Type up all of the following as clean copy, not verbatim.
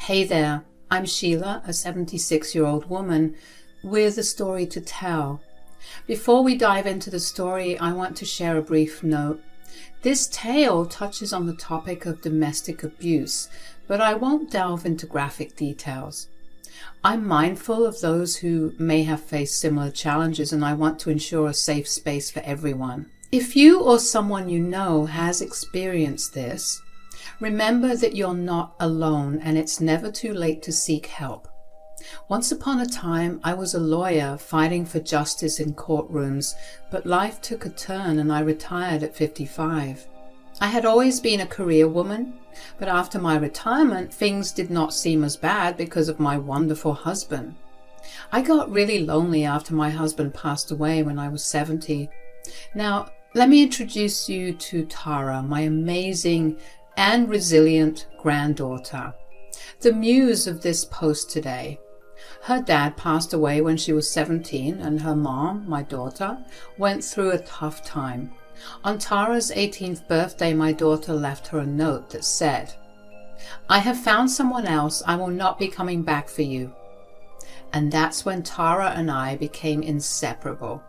Hey there, I'm Sheila, a 76-year-old woman with a story to tell. Before we dive into the story, I want to share a brief note. This tale touches on the topic of domestic abuse, but I won't delve into graphic details. I'm mindful of those who may have faced similar challenges, and I want to ensure a safe space for everyone. If you or someone you know has experienced this, remember that you're not alone and it's never too late to seek help. Once upon a time, I was a lawyer fighting for justice in courtrooms, but life took a turn and I retired at 55. I had always been a career woman, but after my retirement, things did not seem as bad because of my wonderful husband. I got really lonely after my husband passed away when I was 70. Now, let me introduce you to Tara, my amazing and resilient granddaughter, the muse of this post today. Her dad passed away when she was 17, and her mom, my daughter, went through a tough time. On Tara's 18th birthday, my daughter left her a note that said, "I have found someone else. I will not be coming back for you." And that's when Tara and I became inseparable.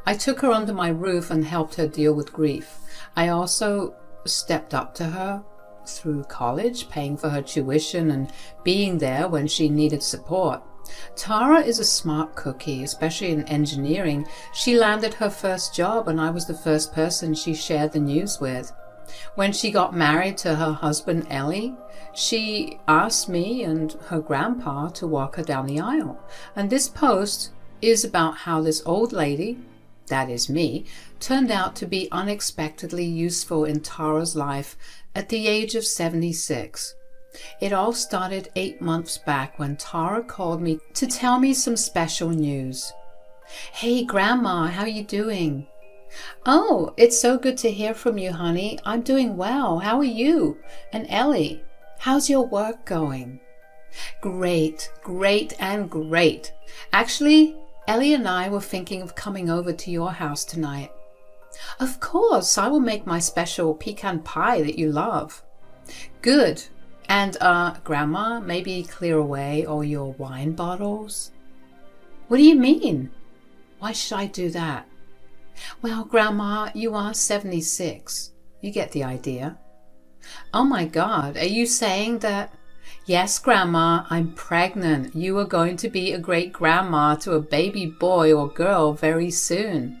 I took her under my roof and helped her deal with grief. I also stepped up to her through college, paying for her tuition and being there when she needed support. Tara is a smart cookie, especially in engineering. She landed her first job and I was the first person she shared the news with. When she got married to her husband Ellie, she asked me and her grandpa to walk her down the aisle. And this post is about how this old lady, that is me, turned out to be unexpectedly useful in Tara's life at the age of 76. It all started 8 months back when Tara called me to tell me some special news. "Hey Grandma, how you doing?" "Oh, it's so good to hear from you, honey. I'm doing well. How are you? And Ellie, how's your work going?" "Great, great, and great. Actually, Ellie and I were thinking of coming over to your house tonight." "Of course, I will make my special pecan pie that you love." "Good. And, Grandma, maybe clear away all your wine bottles?" "What do you mean? Why should I do that?" "Well, Grandma, you are 76. You get the idea." "Oh my God, are you saying that—" "Yes, Grandma, I'm pregnant. You are going to be a great grandma to a baby boy or girl very soon."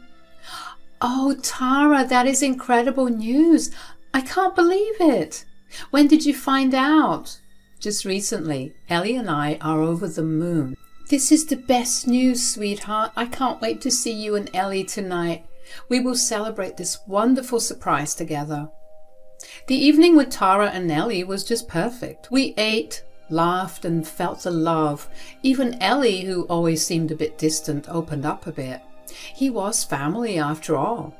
"Oh, Tara, that is incredible news. I can't believe it. When did you find out?" "Just recently. Ellie and I are over the moon." "This is the best news, sweetheart. I can't wait to see you and Ellie tonight. We will celebrate this wonderful surprise together." The evening with Tara and Ellie was just perfect. We ate, laughed, and felt the love. Even Ellie, who always seemed a bit distant, opened up a bit. He was family after all.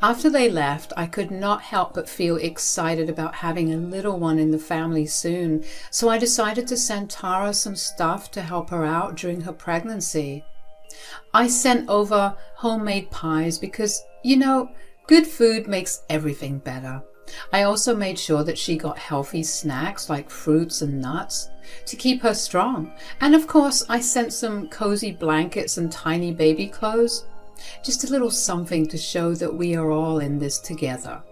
After they left, I could not help but feel excited about having a little one in the family soon, so I decided to send Tara some stuff to help her out during her pregnancy. I sent over homemade pies because, good food makes everything better. I also made sure that she got healthy snacks like fruits and nuts to keep her strong. And of course, I sent some cozy blankets and tiny baby clothes. Just a little something to show that we are all in this together.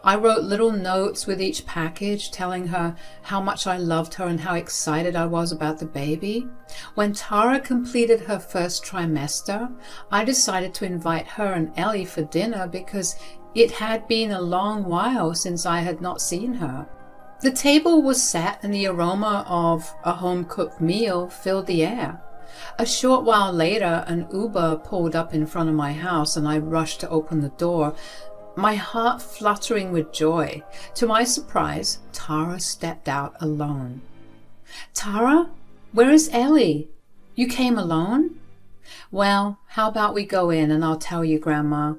I wrote little notes with each package telling her how much I loved her and how excited I was about the baby. When Tara completed her first trimester, I decided to invite her and Ellie for dinner because it had been a long while since I had not seen her. The table was set and the aroma of a home-cooked meal filled the air. A short while later, an Uber pulled up in front of my house and I rushed to open the door, my heart fluttering with joy. To my surprise, Tara stepped out alone. "Tara, where is Ellie? You came alone?" "Well, how about we go in and I'll tell you, Grandma."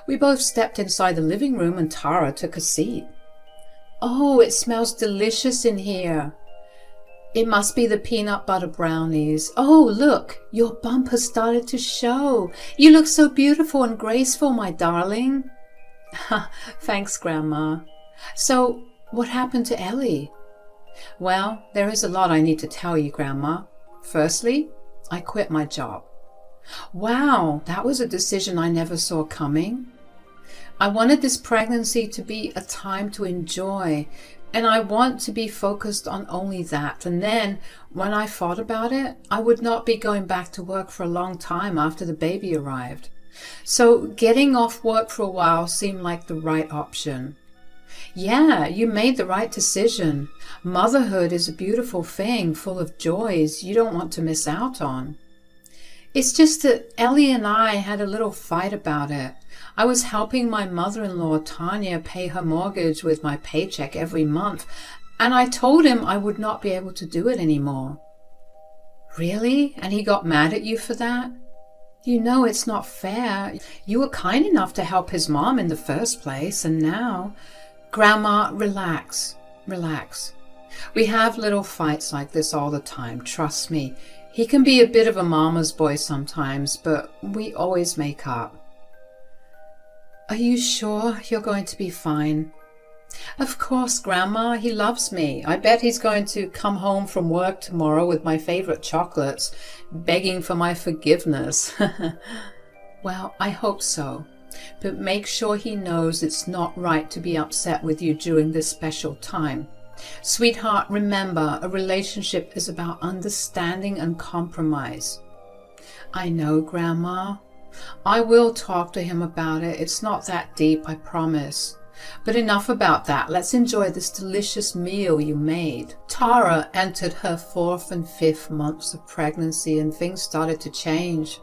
We both stepped inside the living room and Tara took a seat. "Oh, it smells delicious in here." "It must be the peanut butter brownies. Oh, look, your bump has started to show. You look so beautiful and graceful, my darling." "Thanks, Grandma. So, what happened to Ellie?" Well, there is a lot I need to tell you, Grandma. Firstly, I quit my job. Wow, that was a decision I never saw coming. I wanted this pregnancy to be a time to enjoy, and I want to be focused on only that. And then, when I thought about it, I would not be going back to work for a long time after the baby arrived. So getting off work for a while seemed like the right option. Yeah, you made the right decision. Motherhood is a beautiful thing, full of joys you don't want to miss out on. It's just that Ellie and I had a little fight about it. I was helping my mother-in-law, Tanya, pay her mortgage with my paycheck every month, and I told him I would not be able to do it anymore. Really? And he got mad at you for that? You know it's not fair. You were kind enough to help his mom in the first place, and now... Grandma, relax. Relax. We have little fights like this all the time, trust me. He can be a bit of a mama's boy sometimes, but we always make up. Are you sure you're going to be fine? Of course, Grandma, he loves me. I bet he's going to come home from work tomorrow with my favorite chocolates, begging for my forgiveness. Well, I hope so. But make sure he knows it's not right to be upset with you during this special time. Sweetheart, remember, a relationship is about understanding and compromise. I know, Grandma. I will talk to him about it. It's not that deep, I promise. But enough about that. Let's enjoy this delicious meal you made. Tara entered her 4th and 5th months of pregnancy, and things started to change.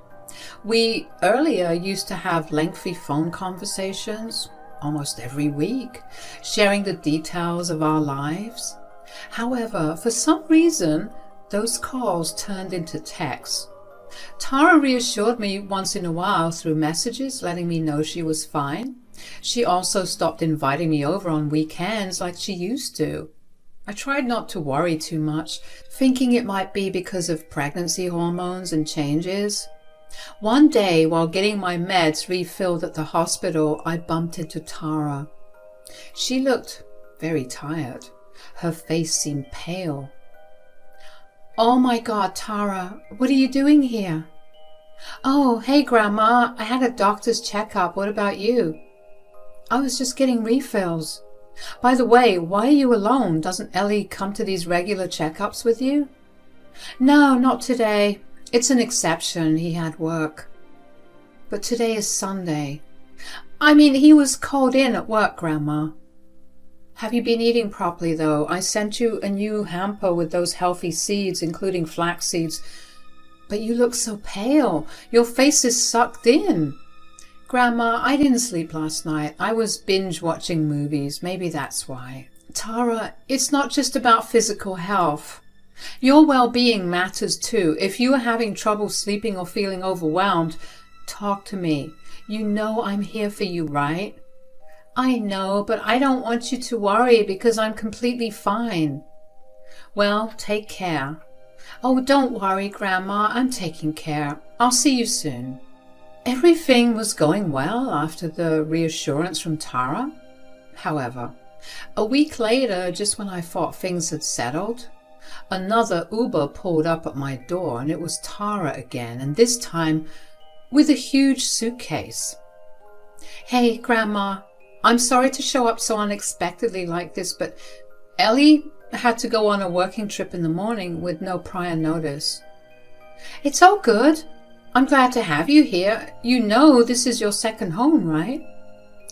We earlier used to have lengthy phone conversations, almost every week, sharing the details of our lives. However, for some reason, those calls turned into texts. Tara reassured me once in a while through messages, letting me know she was fine. She also stopped inviting me over on weekends like she used to. I tried not to worry too much, thinking it might be because of pregnancy hormones and changes. One day, while getting my meds refilled at the hospital, I bumped into Tara. She looked very tired. Her face seemed pale. Oh my God, Tara, what are you doing here? Oh, hey Grandma, I had a doctor's checkup. What about you? I was just getting refills. By the way, why are you alone? Doesn't Ellie come to these regular checkups with you? No, not today. It's an exception. He had work. But today is Sunday. I mean, he was called in at work, Grandma. Have you been eating properly, though? I sent you a new hamper with those healthy seeds, including flax seeds. But you look so pale. Your face is sucked in. Grandma, I didn't sleep last night. I was binge watching movies. Maybe that's why. Tara, it's not just about physical health. Your well-being matters too. If you are having trouble sleeping or feeling overwhelmed, talk to me. You know I'm here for you, right? I know, but I don't want you to worry because I'm completely fine. Well, take care. Oh, don't worry, Grandma. I'm taking care. I'll see you soon. Everything was going well after the reassurance from Tara. However, a week later, just when I thought things had settled, another Uber pulled up at my door, and it was Tara again, and this time with a huge suitcase. Hey, Grandma, I'm sorry to show up so unexpectedly like this, but Ellie had to go on a working trip in the morning with no prior notice. It's all good. I'm glad to have you here. You know this is your second home, right?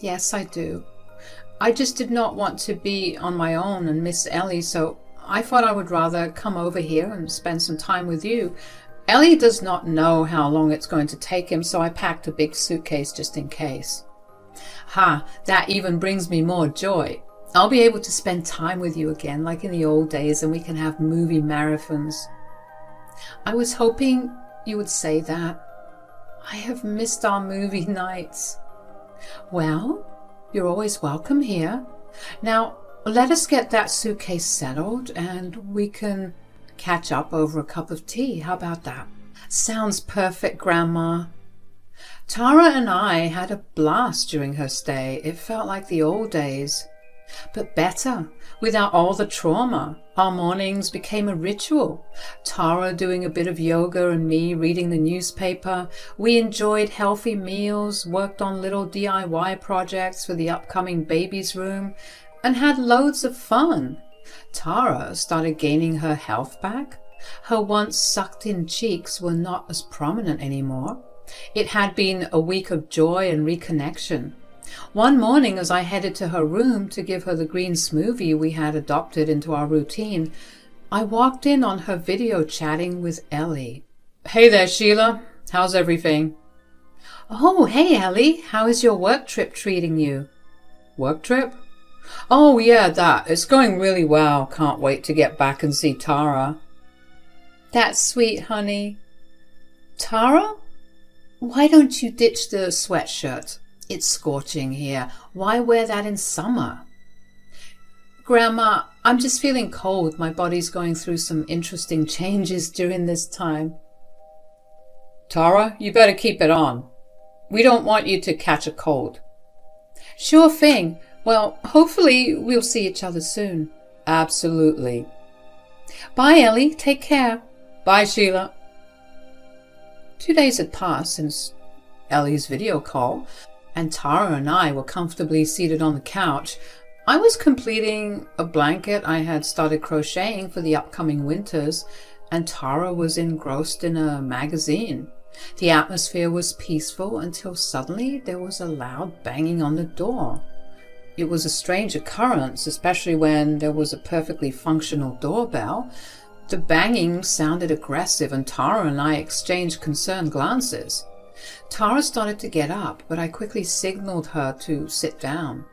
Yes, I do. I just did not want to be on my own and miss Ellie, so I thought I would rather come over here and spend some time with you. Ellie does not know how long it's going to take him, so I packed a big suitcase just in case. Ha, that even brings me more joy. I'll be able to spend time with you again like in the old days, and we can have movie marathons. I was hoping you would say that. I have missed our movie nights. Well, you're always welcome here. Now, let us get that suitcase settled and we can catch up over a cup of tea. How about that? Sounds perfect, Grandma. Tara and I had a blast during her stay. It felt like the old days. But better, without all the trauma. Our mornings became a ritual. Tara doing a bit of yoga and me reading the newspaper. We enjoyed healthy meals, worked on little DIY projects for the upcoming baby's room, and had loads of fun. Tara started gaining her health back. Her once sucked-in cheeks were not as prominent anymore. It had been a week of joy and reconnection. One morning, as I headed to her room to give her the green smoothie we had adopted into our routine, I walked in on her video chatting with Ellie. "Hey there, Sheila. How's everything?" "Oh, hey, Ellie. How is your work trip treating you?" "Work trip? Oh, yeah, that. It's going really well. Can't wait to get back and see Tara." "That's sweet, honey." "Tara? Why don't you ditch the sweatshirt? It's scorching here. Why wear that in summer?" "Grandma, I'm just feeling cold. My body's going through some interesting changes during this time." "Tara, you better keep it on. We don't want you to catch a cold." "Sure thing. Well, hopefully we'll see each other soon." "Absolutely." "Bye, Ellie. Take care." "Bye, Sheila." 2 days had passed since Ellie's video call, and Tara and I were comfortably seated on the couch. I was completing a blanket I had started crocheting for the upcoming winters, and Tara was engrossed in a magazine. The atmosphere was peaceful until suddenly there was a loud banging on the door. It was a strange occurrence, especially when there was a perfectly functional doorbell. The banging sounded aggressive, and Tara and I exchanged concerned glances. Tara started to get up, but I quickly signaled her to sit down.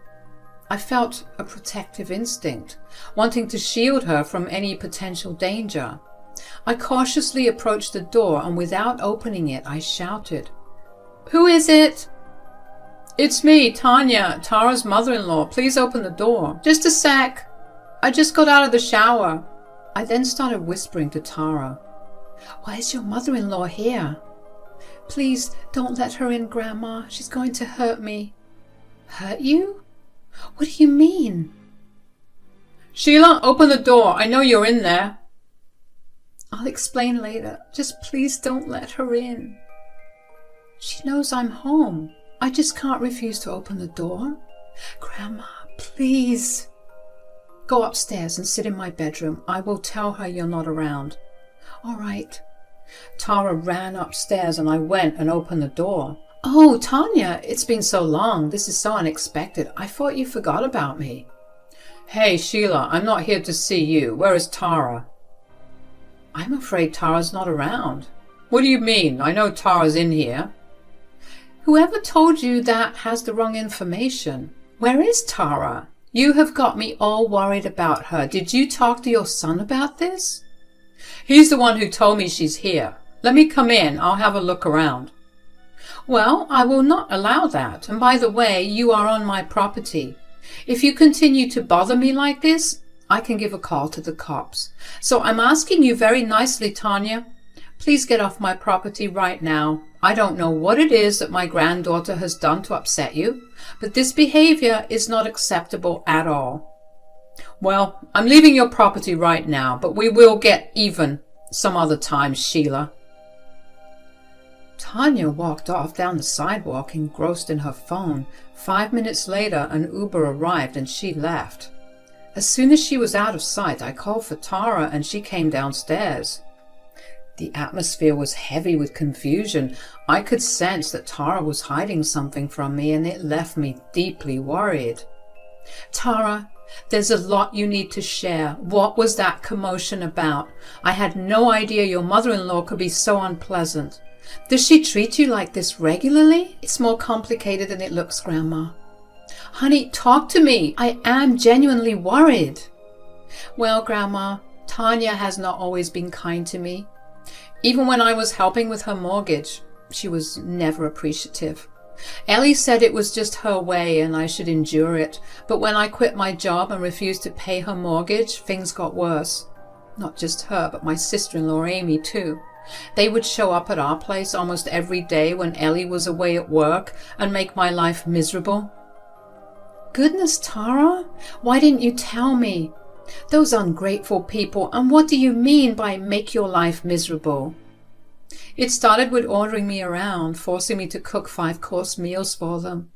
I felt a protective instinct, wanting to shield her from any potential danger. I cautiously approached the door, and without opening it, I shouted, "Who is it?" "It's me, Tanya, Tara's mother-in-law. Please open the door." "Just a sec. I just got out of the shower." I then started whispering to Tara, "Why is your mother-in-law here?" "Please don't let her in, Grandma. She's going to hurt me." "Hurt you? What do you mean?" "Sheila, open the door. I know you're in there." "I'll explain later. Just please don't let her in." "She knows I'm home. I just can't refuse to open the door." "Grandma, please." "Go upstairs and sit in my bedroom. I will tell her you're not around." "All right." Tara ran upstairs and I went and opened the door. "Oh, Tanya, it's been so long. This is so unexpected. I thought you forgot about me." "Hey, Sheila, I'm not here to see you. Where is Tara?" "I'm afraid Tara's not around." "What do you mean? I know Tara's in here." "Whoever told you that has the wrong information. Where is Tara? You have got me all worried about her. Did you talk to your son about this?" "He's the one who told me she's here. Let me come in. I'll have a look around." "Well, I will not allow that. And by the way, you are on my property. If you continue to bother me like this, I can give a call to the cops. So I'm asking you very nicely, Tanya, please get off my property right now. I don't know what it is that my granddaughter has done to upset you, but this behavior is not acceptable at all." "Well, I'm leaving your property right now, but we will get even some other time, Sheila." Tanya walked off down the sidewalk, engrossed in her phone. 5 minutes later, an Uber arrived and she left. As soon as she was out of sight, I called for Tara and she came downstairs. The atmosphere was heavy with confusion. I could sense that Tara was hiding something from me, and it left me deeply worried. "Tara, there's a lot you need to share. What was that commotion about? I had no idea your mother-in-law could be so unpleasant. Does she treat you like this regularly?" "It's more complicated than it looks, Grandma." "Honey, talk to me. I am genuinely worried." "Well, Grandma, Tanya has not always been kind to me. Even when I was helping with her mortgage, she was never appreciative. Ellie said it was just her way and I should endure it, but when I quit my job and refused to pay her mortgage, things got worse. Not just her, but my sister-in-law Amy too. They would show up at our place almost every day when Ellie was away at work and make my life miserable. Goodness, Tara, why didn't you tell me? Those ungrateful people, and what do you mean by make your life miserable? It started with ordering me around, forcing me to cook 5-course meals for them.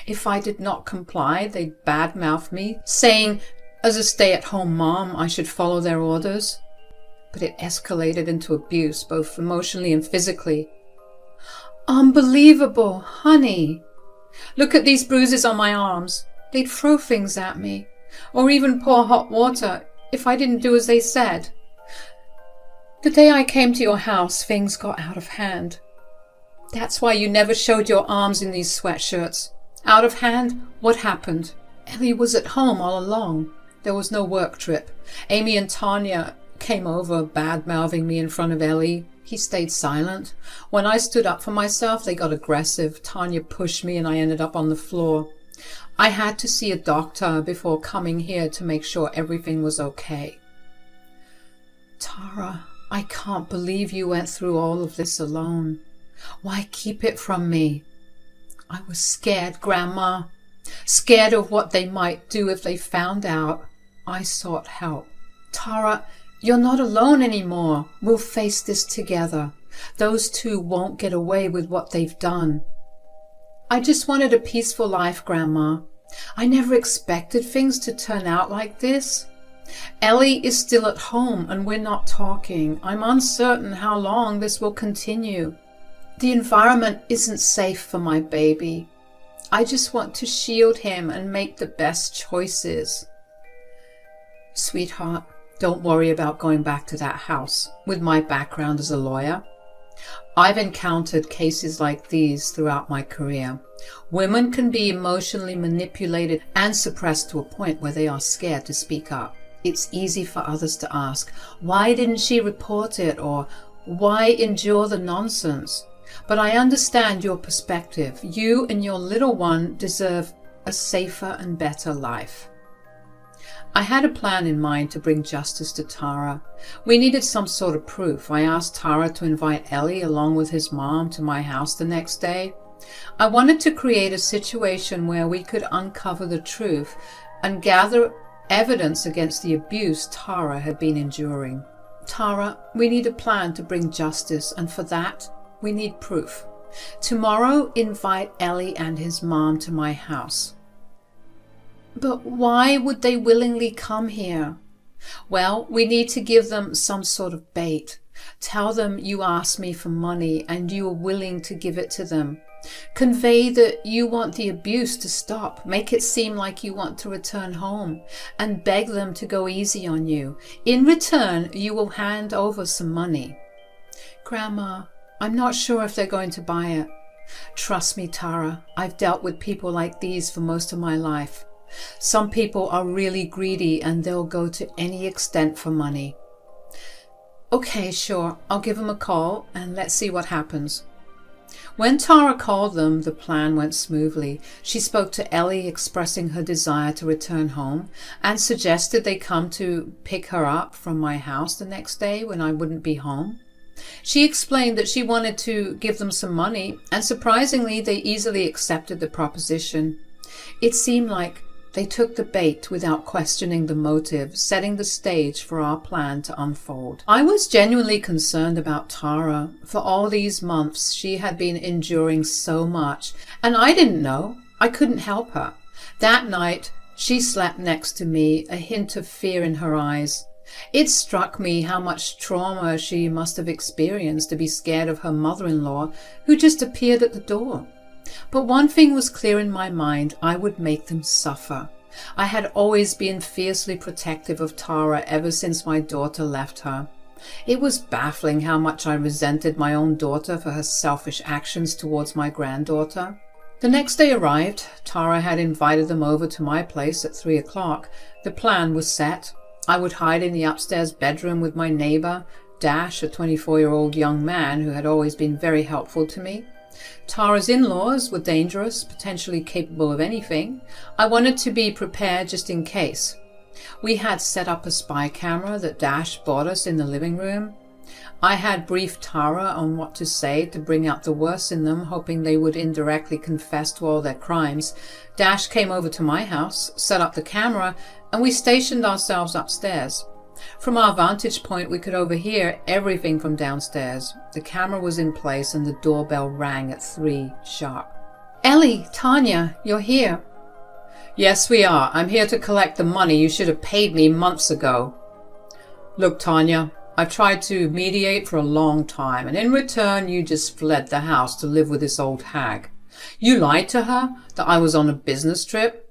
If I did not comply, they'd badmouth me, saying, as a stay-at-home mom, I should follow their orders. But it escalated into abuse, both emotionally and physically. Unbelievable, honey. Look at these bruises on my arms. They'd throw things at me, or even pour hot water if I didn't do as they said. The day I came to your house, things got out of hand. That's why you never showed your arms in these sweatshirts. Out of hand? What happened? Ellie was at home all along. There was no work trip. Amy and Tanya came over, bad-mouthing me in front of Ellie. He stayed silent. When I stood up for myself, they got aggressive. Tanya pushed me and I ended up on the floor. I had to see a doctor before coming here to make sure everything was okay. Tara, I can't believe you went through all of this alone. Why keep it from me? I was scared, Grandma. Scared of what they might do if they found out. I sought help. Tara, you're not alone anymore. We'll face this together. Those two won't get away with what they've done. I just wanted a peaceful life, Grandma. I never expected things to turn out like this. Ellie is still at home and we're not talking. I'm uncertain how long this will continue. The environment isn't safe for my baby. I just want to shield him and make the best choices. Sweetheart, don't worry about going back to that house. With my background as a lawyer, I've encountered cases like these throughout my career. Women can be emotionally manipulated and suppressed to a point where they are scared to speak up. It's easy for others to ask, why didn't she report it? Or why endure the nonsense? But I understand your perspective. You and your little one deserve a safer and better life. I had a plan in mind to bring justice to Tara. We needed some sort of proof. I asked Tara to invite Ellie along with his mom to my house the next day. I wanted to create a situation where we could uncover the truth and gather evidence against the abuse Tara had been enduring. Tara, we need a plan to bring justice, and for that, we need proof. Tomorrow, invite Ellie and his mom to my house. But why would they willingly come here? Well, we need to give them some sort of bait. Tell them you asked me for money and you are willing to give it to them. Convey that you want the abuse to stop. Make it seem like you want to return home and beg them to go easy on you. In return, you will hand over some money. Grandma, I'm not sure if they're going to buy it. Trust me, Tara, I've dealt with people like these for most of my life. Some people are really greedy and they'll go to any extent for money. Okay, sure, I'll give them a call and let's see what happens. When Tara called them, the plan went smoothly. She spoke to Ellie, expressing her desire to return home, and suggested they come to pick her up from my house the next day when I wouldn't be home. She explained that she wanted to give them some money, and surprisingly, they easily accepted the proposition. It seemed like they took the bait without questioning the motive, setting the stage for our plan to unfold. I was genuinely concerned about Tara. For all these months, she had been enduring so much, and I didn't know. I couldn't help her. That night, she slept next to me, a hint of fear in her eyes. It struck me how much trauma she must have experienced to be scared of her mother-in-law, who just appeared at the door. But one thing was clear in my mind: I would make them suffer. I had always been fiercely protective of Tara ever since my daughter left her. It was baffling how much I resented my own daughter for her selfish actions towards my granddaughter. The next day arrived. Tara had invited them over to my place at 3 o'clock. The plan was set. I would hide in the upstairs bedroom with my neighbor, Dash, a 24-year-old young man who had always been very helpful to me. Tara's in-laws were dangerous, potentially capable of anything. I wanted to be prepared just in case. We had set up a spy camera that Dash bought us in the living room. I had briefed Tara on what to say to bring out the worst in them, hoping they would indirectly confess to all their crimes. Dash came over to my house, set up the camera, and we stationed ourselves upstairs. From our vantage point, we could overhear everything from downstairs. The camera was in place and the doorbell rang at 3 sharp. Ellie, Tanya, you're here. Yes, we are. I'm here to collect the money you should have paid me months ago. Look, Tanya, I've tried to mediate for a long time, and in return you just fled the house to live with this old hag. You lied to her that I was on a business trip.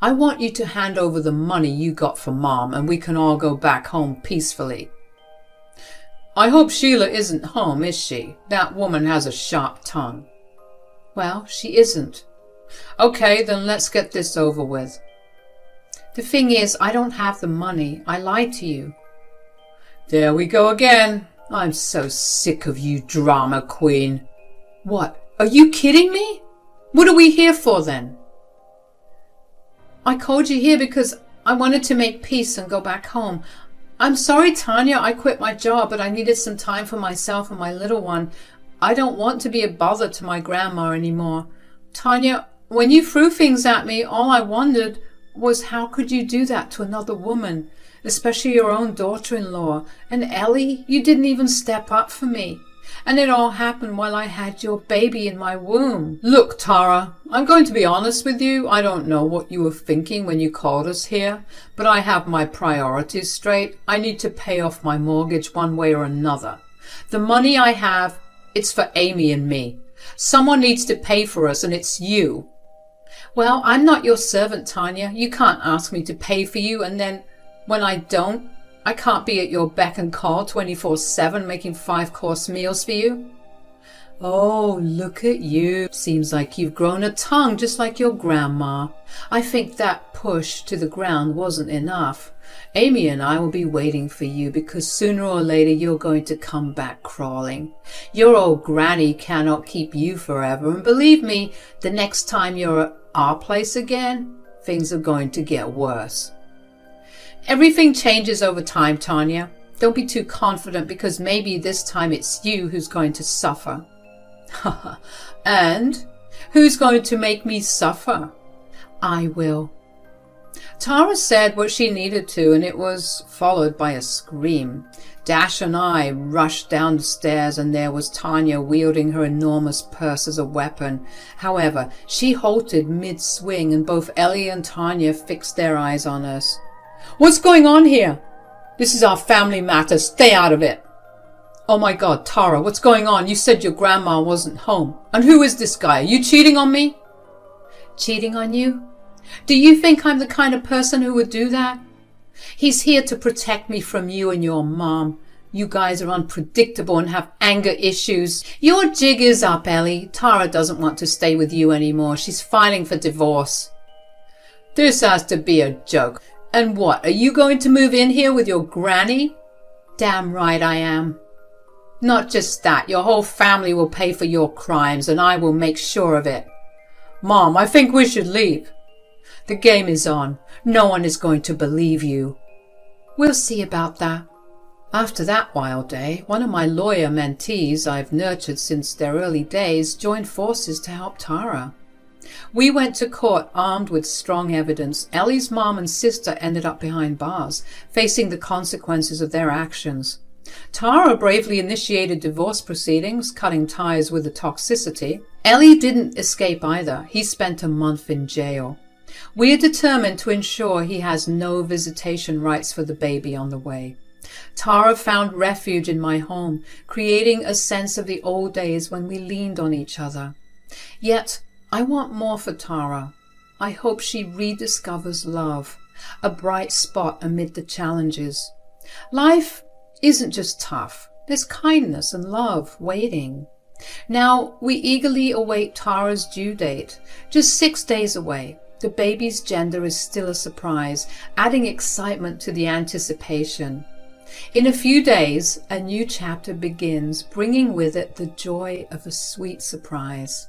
I want you to hand over the money you got from Mom, and we can all go back home peacefully. I hope Sheila isn't home, is she? That woman has a sharp tongue. Well, she isn't. Okay, then let's get this over with. The thing is, I don't have the money. I lied to you. There we go again. I'm so sick of you, drama queen. What? Are you kidding me? What are we here for then? I called you here because I wanted to make peace and go back home. I'm sorry, Tanya, I quit my job, but I needed some time for myself and my little one. I don't want to be a bother to my grandma anymore. Tanya, when you threw things at me, all I wondered was how could you do that to another woman, especially your own daughter-in-law? And Ellie, you didn't even step up for me. And it all happened while I had your baby in my womb. Look, Tara, I'm going to be honest with you. I don't know what you were thinking when you called us here, but I have my priorities straight. I need to pay off my mortgage one way or another. The money I have, it's for Amy and me. Someone needs to pay for us, and it's you. Well, I'm not your servant, Tanya. You can't ask me to pay for you, and then when I don't, I can't be at your beck and call 24/7 making 5-course meals for you. Oh, look at you. Seems like you've grown a tongue just like your grandma. I think that push to the ground wasn't enough. Amy and I will be waiting for you because sooner or later you're going to come back crawling. Your old granny cannot keep you forever, and believe me, the next time you're at our place again, things are going to get worse. Everything changes over time, Tanya. Don't be too confident because maybe this time it's you who's going to suffer. And who's going to make me suffer? I will. Tara said what she needed to, and it was followed by a scream. Dash and I rushed down the stairs, and there was Tanya wielding her enormous purse as a weapon. However, she halted mid-swing, and both Ellie and Tanya fixed their eyes on us. What's going on here? This is our family matter. Stay out of it. Oh my God, Tara, what's going on? You said your grandma wasn't home. And who is this guy? Are you cheating on me? Cheating on you? Do you think I'm the kind of person who would do that? He's here to protect me from you and your mom. You guys are unpredictable and have anger issues. Your jig is up, Ellie. Tara doesn't want to stay with you anymore. She's filing for divorce. This has to be a joke. And what, are you going to move in here with your granny? Damn right I am. Not just that, your whole family will pay for your crimes, and I will make sure of it. Mom, I think we should leave. The game is on. No one is going to believe you. We'll see about that. After that wild day, one of my lawyer mentees I've nurtured since their early days joined forces to help Tara. We went to court armed with strong evidence. Ellie's mom and sister ended up behind bars, facing the consequences of their actions. Tara bravely initiated divorce proceedings, cutting ties with the toxicity. Ellie didn't escape either. He spent a month in jail. We are determined to ensure he has no visitation rights for the baby on the way. Tara found refuge in my home, creating a sense of the old days when we leaned on each other. Yet, I want more for Tara. I hope she rediscovers love, a bright spot amid the challenges. Life isn't just tough. There's kindness and love waiting. Now, we eagerly await Tara's due date, just 6 days away. The baby's gender is still a surprise, adding excitement to the anticipation. In a few days, a new chapter begins, bringing with it the joy of a sweet surprise.